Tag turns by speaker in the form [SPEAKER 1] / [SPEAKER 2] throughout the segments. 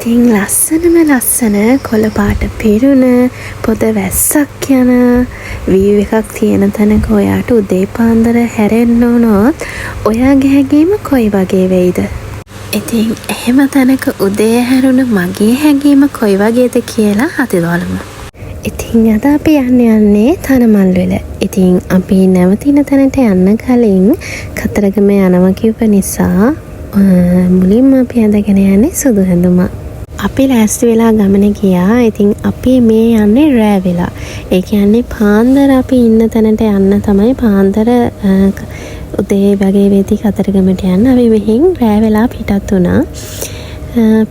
[SPEAKER 1] ඉතින් ලස්සන කොළ පාට පිරුණ පොද වැස්සක් යන වීව් එකක් තියෙන තැනක ඔයාට උදේ පාන්දර හැරෙන්න වුණොත් ඔයාගේ හැඟීම කොයි වගේ වෙයිද? ඉතින් එහෙම තැනක උදේ හැරුණ මගේ හැඟීම කොයි වගේද කියලා අපි බලමු. ඉතින් අද අපි යන්නේ තනමල්වල. ඉතින් අපි නැවතින තැනට යන්න කලින් කතරගම යනවා කිව්ව නිසා මුලින්ම අපි ඇඳගෙන යන්නේ සුදු හැඳුමක්. අපි ලෑස්ති වෙලා ගමන ගියා. ඉතින් අපි මේ යන්නේ රෑ වෙලා. ඒ කියන්නේ පාන්දර අපි ඉන්න තැනට යන්න තමයි පාන්දර උදේ වගේ වෙති කතරගමට යන්න. අපි මෙහින් රෑ වෙලා පිටත් වුණා.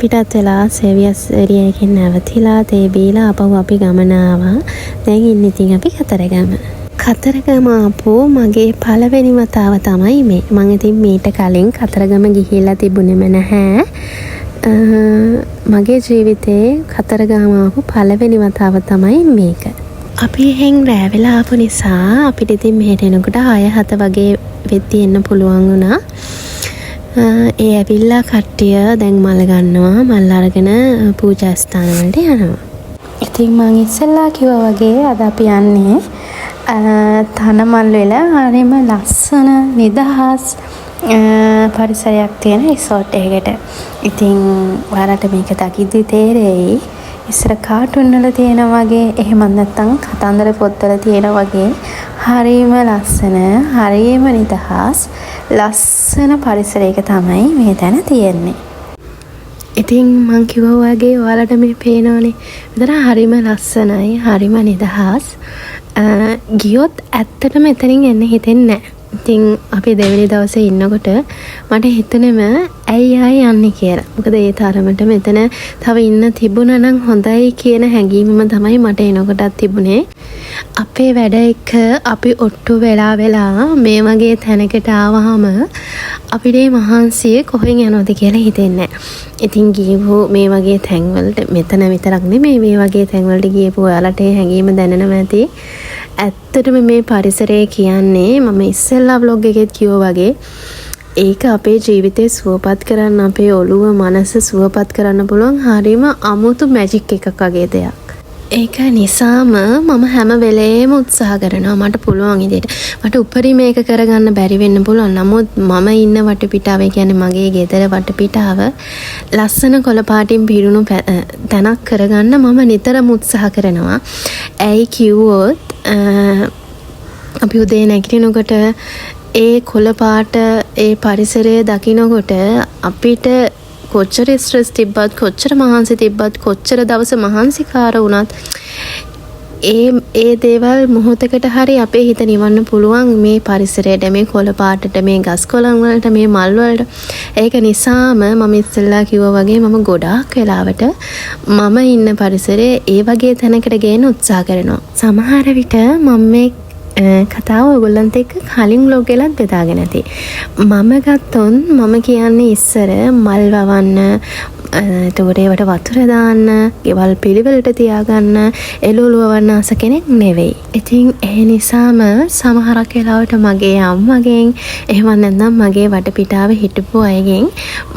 [SPEAKER 1] පිටත් වෙලා සේවියස් එරියා එකෙන් නැවතිලා තේ බීලා අපහු අපි ගමන ආවා. දැන් ඉන්නේ ඉතින් අපි කතරගම. කතරගම ආපු මගේ පළවෙනි වතාව තමයි මේ. මම ඉතින් මීට කලින් කතරගම ගිහිල්ලා තිබුණෙම නැහැ. මගේ ජීවිතේ කතරගම ආපු පළවෙනි වතාව තමයි මේක. අපි එහෙන් රෑ වෙලා ආපු නිසා අපිට ඉතින් මෙහෙට එනකොට 6-7 වගේ වෙද්දි එන්න පුළුවන් වුණා. ඒ ඇවිල්ලා කට්ටිය දැන් මල් ගන්නවා. මල් අරගෙන පූජා ස්ථාන වලට යනවා. ඉතින් මම ඉස්සෙල්ලා කිව්වා වගේ අද අපි යන්නේ තනමල් වල හරිම ලස්සන නිදහස් පරිසරයක් තියෙන රිසෝට් එකකට. ඉතින් ඔයාලට මේක දකිද්දි තේරෙයි ඉස්සර කාටුන් වල තියෙන වගේ එහෙමත් නැත්නම් කතන්දර පොත්වල තියෙන වගේ හරිම ලස්සන හරිම නිදහස් ලස්සන පරිසරයක තමයි මේ තැන තියෙන්නේ. ඉතින් මං කිව්වා වගේ ඔයාලට මේ පේනවනේ. මෙතන හරිම ලස්සනයි හරිම නිදහස්. ගියොත් ඇත්තටම එතනින් එන්න හිතෙන්නේ නැහැ. ඉතින් අපි දෙවෙනි දවසේ ඉන්නකොට මට හිතුනේම ඇයි ආයි යන්නේ කියලා. මොකද ඒ තරමට මෙතන තව ඉන්න තිබුණා නම් හොඳයි කියන හැඟීමම තමයි මට එනකොටත් තිබුණේ. අපේ වැඩ එක අපි ඔට්ටු වෙලා මේ වගේ තැනකට ආවහම අපිට මහන්සිය කොහෙන් යනවද කියලා හිතෙන්නේ නැහැ. ඉතින් ගියපු මේ වගේ තැන්වලට මෙතන විතරක් නෙමෙයි මේ වගේ තැන්වලට ගියපු ඔයාලට හැඟීම දැනෙනවා ඇති. ඇත්තටම මේ පරිසරය කියන්නේ මම ඉස්සෙල්ලා vlog එකෙත් කිව්වා වගේ ඒක අපේ ජීවිතේ සුවපත් කරන්න අපේ ඔළුව මනස සුවපත් කරන්න පුළුවන් හරිම අමුතු මැජික් එකක් වගේ දෙයක්. ඒක නිසාම මම හැම වෙලේම උත්සාහ කරනවා මට පුළුවන් විදිහට. මට උපරිම මේක කරගන්න බැරි වෙන්න පුළුවන්. නමුත් මම ඉන්න වටපිටාව කියන්නේ මගේ ගෙදර වටපිටාව ලස්සන කොළ පාටින් පිරුණු තැනක් කරගන්න මම නිතරම උත්සාහ කරනවා. ඇයි කිව්වොත් අපි උදේ නැගිටිනකොට ඒ කොළ පාට ඒ පරිසරය දකිනකොට අපිට කොච්චර ස්ට්‍රෙස් තිබ්බත් කොච්චර මහන්සි තිබ්බත් කොච්චර දවස මහන්සිකාර වුණත් ඒ දේවල් මොහොතකට හරි අපේ හිත නිවන්න පුළුවන් මේ පරිසරයට මේ කොළ පාටට මේ ගස් කොළන් වලට මේ මල් වලට. ඒක නිසාම මම ඉස්සෙල්ලා කිව්වා වගේ මම ගොඩාක් වෙලාවට මම ඉන්න පරිසරයේ ඒ වගේ තැනකට ගේන්න උත්සාහ කරනවා. සමහර විට මම මේ කතාව ඔයගොල්ලන්ට එක්ක කලින් vlog එකලත් බෙදාගෙන ඇති. මම ගත්තොත් මම කියන්නේ ඉස්සර මල් වවන්න එතකොට ඒවට වතුර දාන්න, ගෙවල් පිළිවෙලට තියාගන්න, එළවලු වවන්න ආස කෙනෙක් නෙවෙයි. ඉතින් ඒ නිසාම සමහරක් වෙලාවට මගේ අම්මගෙන් එහෙම නැත්නම් මගේ වටපිටාවේ හිටපු අයගෙන්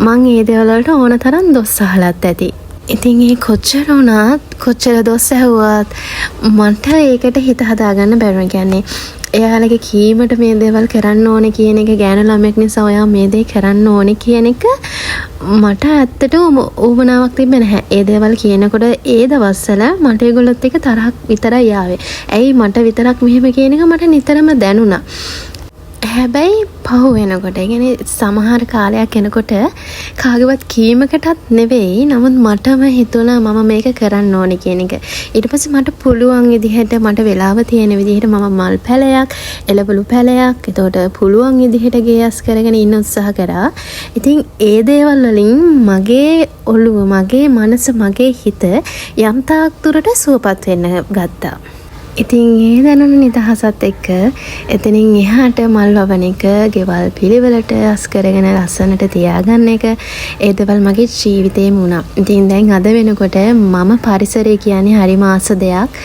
[SPEAKER 1] මං ඒ දේවල් වලට ඕන තරම් දොස් අහලත් ඇති. ඉතින් ඒ කොච්චර වුණත් කොච්චර දොස් ඇහුවත් මට ඒකට හිත හදාගන්න බැරුව කියන්නේ එයාලගේ කීමට මේ දේවල් කරන්න ඕනේ කියන එක ගෑනු ළමයෙක් නිසා ඔයා මේ දේ කරන්න ඕනේ කියන එක මට ඇත්තටම උවමනාවක් තිබෙන්නේ නැහැ. ඒ දේවල් කියනකොට ඒ දවස්වල මට ඒගොල්ලොත් එක්ක තරහක් විතරයි ආවේ. ඇයි මට විතරක් මෙහෙම කියන එක මට නිතරම දැනුණා. හැබැයි පහු වෙනකොට يعني සමහර කාලයක් එනකොට කාගේවත් කීමකටත් නෙවෙයි නමුත් මටම හිතුණා මම මේක කරන්න ඕනේ කියන එක. ඊට පස්සේ මට පුළුවන් විදිහට මට වෙලාව තියෙන විදිහට මම මල් පැලයක්, එළවලු පැලයක්, එතකොට පුළුවන් විදිහට ගේස් කරගෙන ඉන්න උත්සාහ කරා. ඉතින් ඒ දේවල් වලින් මගේ ඔළුව, මගේ මනස, මගේ හිත යම් තාක් දුරට සුවපත් වෙන්න ගත්තා. ඉතින් ඒ දැනුන නිදහසත් එක්ක එතනින් එහාට මල් වවන එක, ගෙවල් පිළිවෙලට අස් කරගෙන ලස්සනට තියාගන්න එක ඒ දේවල් මගේ ජීවිතේම වුණා. ඉතින් දැන් අද වෙනකොට මම පරිසරය කියන්නේ හරිම ආස දෙයක්.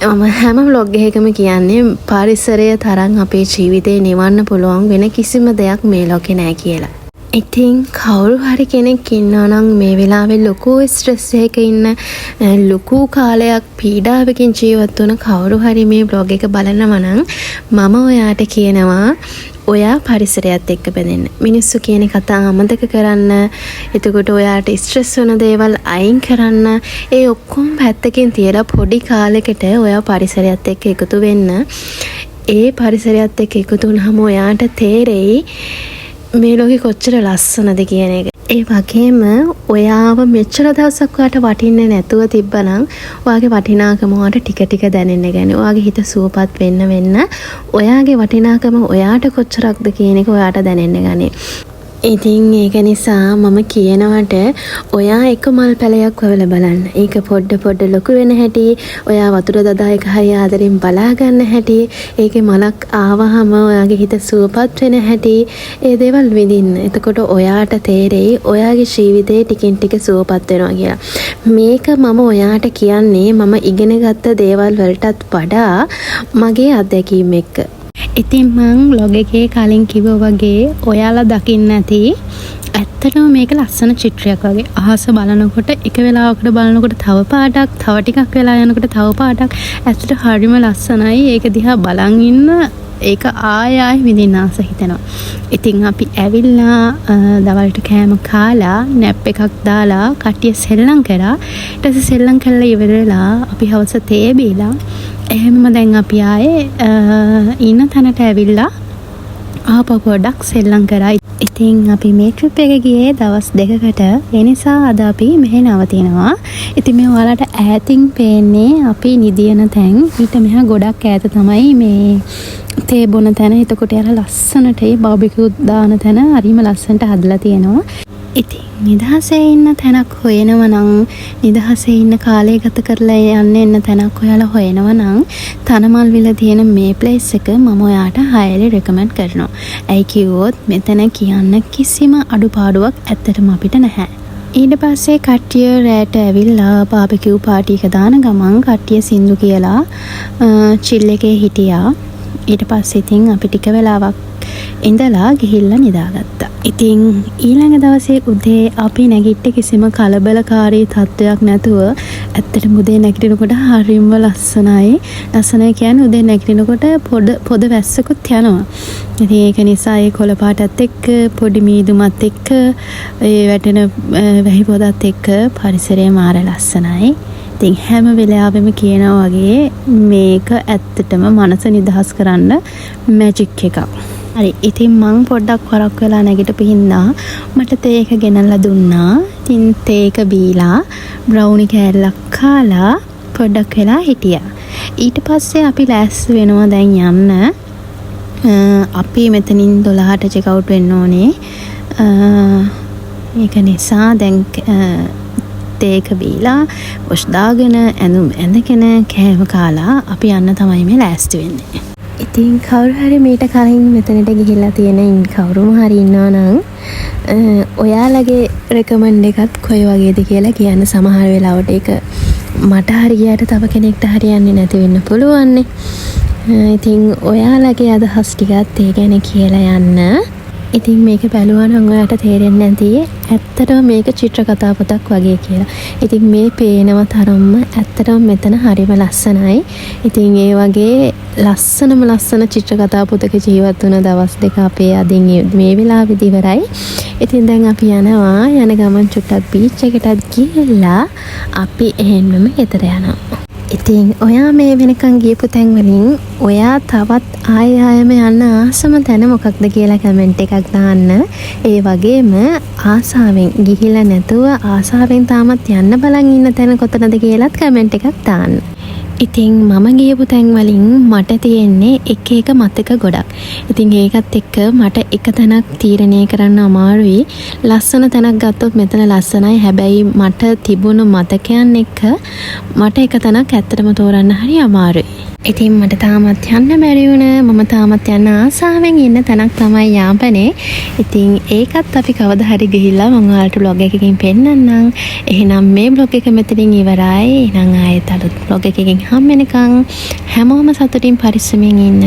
[SPEAKER 1] මම හැම vlog එකකම කියන්නේ පරිසරය තරම් අපේ ජීවිතේ නිවන්න පුළුවන් වෙන කිසිම දෙයක් මේ ලෝකේ නැහැ කියලා. ඉතින් කවුරු හරි කෙනෙක් ඉන්නවා නම් මේ වෙලාවේ ලොකු ස්ට්‍රෙස් එකක ඉන්න ලොකු කාලයක් පීඩාවකින් ජීවත් වුණ කවුරු හරි මේ බ්ලොග් එක බලනවා නම් මම ඔයාට කියනවා ඔයා පරිසරයත් එක්ක බැඳෙන්න. මිනිස්සු කියන කතා අමතක කරන්න. එතකොට ඔයාට ස්ට්‍රෙස් වෙන දේවල් අයින් කරන්න. ඒ ඔක්කොම පැත්තකින් තියලා පොඩි කාලෙකට ඔයා පරිසරයත් එක්ක එකතු වෙන්න. ඒ පරිසරයත් එක්ක එකතු වුණාම ඔයාට තේරෙයි මේ ලෝකෙ කොච්චර ලස්සනද කියන එක. ඒ වගේම ඔයාව මෙච්චර දවසක් ඔයාට වටින්නේ නැතුව තිබ්බනම් ඔයාගේ වටිනාකම ඔයාට ටික ටික දැනෙන්න ගන්නේ. ඔයාගේ හිත සුවපත් වෙන්න ඔයාගේ වටිනාකම ඔයාට කොච්චරක්ද කියන එක ඔයාට දැනෙන්න ගන්නේ. ඉතින් ඒක නිසා මම කියනවට ඔයා එක මල් පැලයක් වවලා බලන්න. ඒක පොඩ ලොකු වෙන හැටි, ඔයා වතුර දදා එක හරි ආදරෙන් බලා ගන්න හැටි, ඒකේ මලක් ආවහම ඔයාගේ හිත සුවපත් වෙන හැටි, ඒ දේවල් විඳින්න. එතකොට ඔයාට තේරෙයි ඔයාගේ ජීවිතේ ටිකින් ටික සුවපත් වෙනවා කියලා. මේක මම ඔයාට කියන්නේ මම ඉගෙන ගත්ත දේවල් වලටත් වඩා මගේ අත්දැකීම් එක්ක. ඉතින් මං බ්ලොග් එකේ කලින් කිව්වා වගේ ඔයාලා දකින්න ඇති ඇත්තටම මේක ලස්සන චිත්‍රයක් වගේ. අහස බලනකොට එක වෙලාවකට බලනකොට තව පාටක්, තව ටිකක් වෙලා යනකොට තව පාටක්. ඇත්තට හරිම ලස්සනයි. ඒක දිහා බලන් ඉන්න ඒක ආයෙ විඳින්න ආස හිතෙනවා. ඉතින් අපි ඇවිල්ලා දවල්ට කෑම කාලා නැප් එකක් දාලා කට්ටිය සෙල්ලම් කරා. ඊට පස්සේ සෙල්ලම් කරලා ඉවරලා අපි හවස තේ බීලා එහෙමම දැන් අපි ආයේ ඉන්න තැනට ඇවිල්ලා ආපහු පොඩ්ඩක් සෙල්ලම් කරා. ඉතින් අපි මේ ට්‍රිප් එක ගියේ දවස් 2කට. ඒ නිසා අද අපි මෙහෙ නවතිනවා. ඉතින් මේ ඔයාලට ඈතින් පේන්නේ අපි නිදියන තැන්. ඊට මෙහා ගොඩක් ඈත තමයි මේ තේ බොන තැන. එතකොට යාලා ලස්සනට බාබිකියු දාන තැන හරිම ලස්සනට හදලා තියෙනවා. ඉතින් නිදහසේ ඉන්න තැනක් හොයනවා නම්, නිදහසේ ඉන්න කාලය ගත කරලා යන්න එන්න තැනක් ඔයාලා හොයනවා නම් තනමල්විල තියෙන මේ ප්ලේස් එක මම ඔයාට highly recommend කරනවා. ඇයි කිව්වොත් මෙතන කියන්න කිසිම අඩුපාඩුවක් ඇත්තටම අපිට නැහැ. ඊට පස්සේ කට්ටිය රෑට ඇවිල්ලා බාබිකියු පාටි එක දාන ගමන් කට්ටිය සින්දු කියලා චිල් එකේ හිටියා. ඊට පස්සේ ඉතින් අපි ටික වෙලාවක් ඉඳලා ගිහිල්ලා නිදාගත්තා. ඉතින් ඊළඟ දවසේ උදේ අපි නැගිට්ට කිසිම කලබලකාරී තත්ත්වයක් නැතුව ඇත්තටම උදේ නැගිටිනකොට හරිම ලස්සනයි. ලස්සනයි කියන්නේ උදේ නැගිටිනකොට පොද වැස්සකුත් යනවා. ඉතින් ඒක නිසා ඒ කොළ පාටත් එක්ක පොඩි මීදුමත් එක්ක ඒ වැටෙන වැහි පොදත් එක්ක පරිසරය මාර ලස්සනයි. ඉතින් හැම වෙලාවෙම කියනවා වගේ මේක ඇත්තටම මනස නිදහස් කරන්න මැජික් එකක්. හරි. ඉතින් මං පොඩ්ඩක් වරක් වෙලා නැගිටපු හින්දා මට තේ එක ගෙනල්ලා දුන්නා. ඉතින් තේ එක බීලා බ්‍රවුනි කෑල්ලක් කාලා පොඩ්ඩක් වෙලා හිටියා. ඊට පස්සේ අපි ලෑස්ති වෙනවා දැන් යන්න. අපි මෙතනින් 12ට චෙක් අවුට් වෙන්න ඕනේ. ඒක නිසා දැන් තේ එක බීලා වොෂ් දාගෙන ඇඳුම් ඇඳගෙන කෑම කාලා අපි යන්න තමයි මේ ලෑස්ති වෙන්නේ. ඉතින් කවුරු හරි මීට කලින් මෙතනට ගිහිල්ලා තියෙන කවුරුම හරි ඉන්නවා නම් ඔයාලගේ රෙකමන්ඩ් එකත් කොයි වගේද කියලා කියන්න. සමහර වෙලාවට ඒක මට හරියට තව කෙනෙක්ට හරියන්නේ නැති වෙන්න පුළුවන්නේ. ඉතින් ඔයාලගේ අදහස් ටිකත් ඒ ගැන කියලා යන්න. ඉතින් මේක බැලුවා නම් ඔයාට තේරෙන්නේ නැති ඇත්තටම මේක චිත්‍ර කතා පොතක් වගේ කියලා. ඉතින් මේ පේනව තරම්ම ඇත්තටම මෙතන හරිම ලස්සනයි. ඉතින් ඒ වගේ ලස්සන චිත්‍ර කතා පොතක ජීවත් වුණ දවස් දෙක අපේ අදින් මේ වෙලාවෙදි ඉවරයි. ඉතින් දැන් අපි යනවා. යන ගමන් චුට්ටක් බීච් එකටත් ගිහිල්ලා අපි එහෙන්මම ගෙදර යනවා. ඉතින් ඔයා මේ වෙනකන් ගියපු තැන් වලින් ඔයා තවත් ආයෙම යන්න ආසම තැන මොකක්ද කියලා කමෙන්ට් එකක් දාන්න. ඒ වගේම ආසාවෙන් ගිහිල්ලා නැතුව ආසාවෙන් තාමත් යන්න බලන් ඉන්න තැන කොතනද කියලාත් කමෙන්ට් එකක් දාන්න. ඉතින් මම ගියපු තැන් වලින් මට තියෙන්නේ එක මතක ගොඩක්. ඉතින් ඒකත් එක්ක මට එක තැනක් තීරණය කරන්න අමාරුයි. ලස්සන තැනක් ගත්තොත් මෙතන ලස්සනයි. හැබැයි මට තිබුණු මතකයන් එක්ක මට එක තැනක් ඇත්තටම තෝරන්න හරි අමාරුයි. ඉතින් මට තාමත් යන්න බැරි වුණා. මම තාමත් යන්න ආසාවෙන් ඉන්න තැනක් තමයි යාපනේ. ඉතින් ඒකත් අපි කවදා හරි ගිහිල්ලා මම ඔයාලට බ්ලොග් එකකින් පෙන්නන්නම්. එහෙනම් මේ බ්ලොග් එක මෙතනින් ඉවරයි. එහෙනම් ආයෙත් අලුත් බ්ලොග් එකකින් හම්බ වෙනකන් හැමෝම සතුටින් පරිස්සමෙන් ඉන්න.